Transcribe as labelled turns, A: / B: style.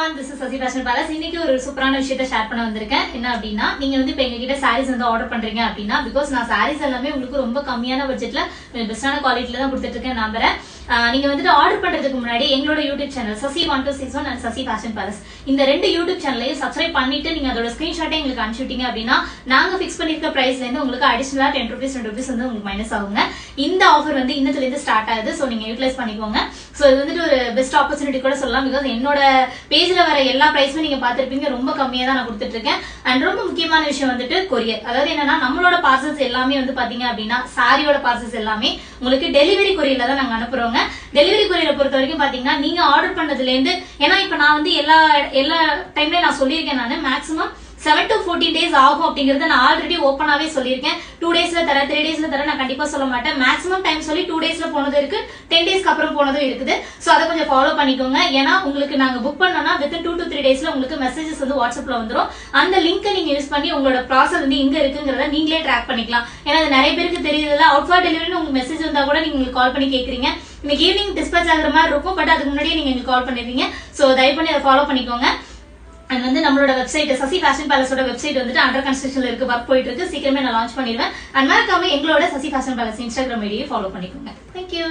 A: everyone, this is Sasi Fashion Palace. இன்னைக்கு ஒரு சூப்பரான விஷயத்தை ஷேர் பண்ண வந்திருக்கேன். என்ன அப்படின்னா, நீங்க வந்து இப்ப எங்ககிட்ட sarees வந்து ஆர்டர் பண்றீங்க அப்படின்னா, பிகாஸ் நான் sarees எல்லாமே உங்களுக்கு ரொம்ப கம்மியான பட்ஜெட்ல பெஸ்டான குவாலிட்டில தான் கொடுத்துட்டு இருக்கேன் நம்புறேன். நீங்க வந்துட்டு ஆர்டர் பண்றதுக்கு முன்னாடி எங்களோட YouTube channel Sasi1261 and Sasi Fashion Palace இந்த ரெண்டு யூடியூப் சேனலையும் சப்ஸ்கிரைப் பண்ணிட்டு நீங்க அதோட ஸ்கிரீன்ஷாட்டை எங்களுக்கு அனுப்பிச்சுட்டீங்க அப்படின்னா நாங்க ஃபிக்ஸ் பண்ணிருக்க பிரைஸ்ல இருந்து உங்களுக்கு அடிஷனலா 10 rupees 20 rupees வந்து உங்களுக்கு மைனஸ் ஆகுங்க. இந்த ஆஃபர் வந்து இன்னத்துல இருந்து ஸ்டார்ட் ஆகுது. சோ நீங்க யூட்டிலைஸ் பண்ணிக்கோங்க. சோ இது வந்துட்டு ஒரு பெஸ்ட் ஆப்பர்ச்சுனிட்டி கூட சொல்லலாம். பிகாஸ் என்னோட பேஜ்ல வர எல்லா பிரைஸுமே நீங்க பாத்திருப்பீங்க, ரொம்ப கம்மியா தான் நான் கொடுத்துட்டு இருக்கேன். அண்ட் ரொம்ப முக்கியமான விஷயம் வந்துட்டு கொரியர். அதாவது என்னன்னா, நம்மளோட பார்சல்ஸ் எல்லாமே வந்து பாத்தீங்க அப்படின்னா சாரியோட பார்சல்ஸ் எல்லாமே உங்களுக்கு டெலிவரி கொரியர்ல தான் நாங்க அனுப்புறோங்க. டெலிவரி கொரியரை பொறுத்த வரைக்கும் பாத்தீங்கன்னா, நீங்க ஆர்டர் பண்ணதுல இருந்து, ஏன்னா இப்ப நான் வந்து எல்லா டைம்லயும் நான் சொல்லியிருக்கேன், நான் மேக்ஸிமம் 7 to 14 days ஆகும் அப்படிங்கறத நான் ஆல்ரெடி ஓப்பனாவே சொல்லியிருக்கேன். 2 daysல தர 3 daysல தர நான் கண்டிப்பா சொல்ல மாட்டேன். மேக்ஸிமம் டைம் சொல்லி 2 daysல போனது இருக்கு, 10 daysக்கு அப்புறம் போனதும் இருக்குது. சோ அதை கொஞ்சம் ஃபாலோ பண்ணிக்கோங்க. ஏன்னா உங்களுக்கு நாங்க புக் பண்ணோம்னா within 2 to 3 daysல உங்களுக்கு மெசேஜஸ் வந்து வாட்ஸ்அப்ல வந்துரும். அந்த லிங்கை நீங்க யூஸ் பண்ணி உங்களோட ப்ராசஸ் வந்து இங்க இருக்குங்கிறத நீங்களே ட்ராக் பண்ணிக்கலாம். ஏன்னா அது நிறைய பேருக்கு தெரியுதுல, அவுட் ஃபார் டெலிவரின்னு உங்களுக்கு மெசேஜ் வந்தா கூட நீங்க கால் பண்ணி கேக்குறீங்க. இன்னைக்கு ஈவினிங் டிஸ்பேச் ஆகுற மாதிரி இருக்கும், பட் அதுக்கு முன்னாடியே நீங்க எங்களுக்கு கால் பண்ணிருக்கீங்க. சோ தயவு பண்ணி அதை ஃபாலோ பண்ணிக்கோங்க. அண்ட் வந்து நம்மளோட வெப்சைட் Sasi Fashion Palace ஓட வெப்சைட் வந்துட்டு அண்டர் கன்ஸ்ட்ரக்ஷன்ல இருக்கு, ஒர்க் போயிட்டு இருக்கு. சீக்கிரமே நான் லான்ச் பண்ணிடுவேன். அண்ட் மறக்காம எங்களோட Sasi Fashion Palace இன்ஸ்டாகிராம் ஐடியை ஃபாலோ பண்ணிக்கோங்க. தேங்க்யூ.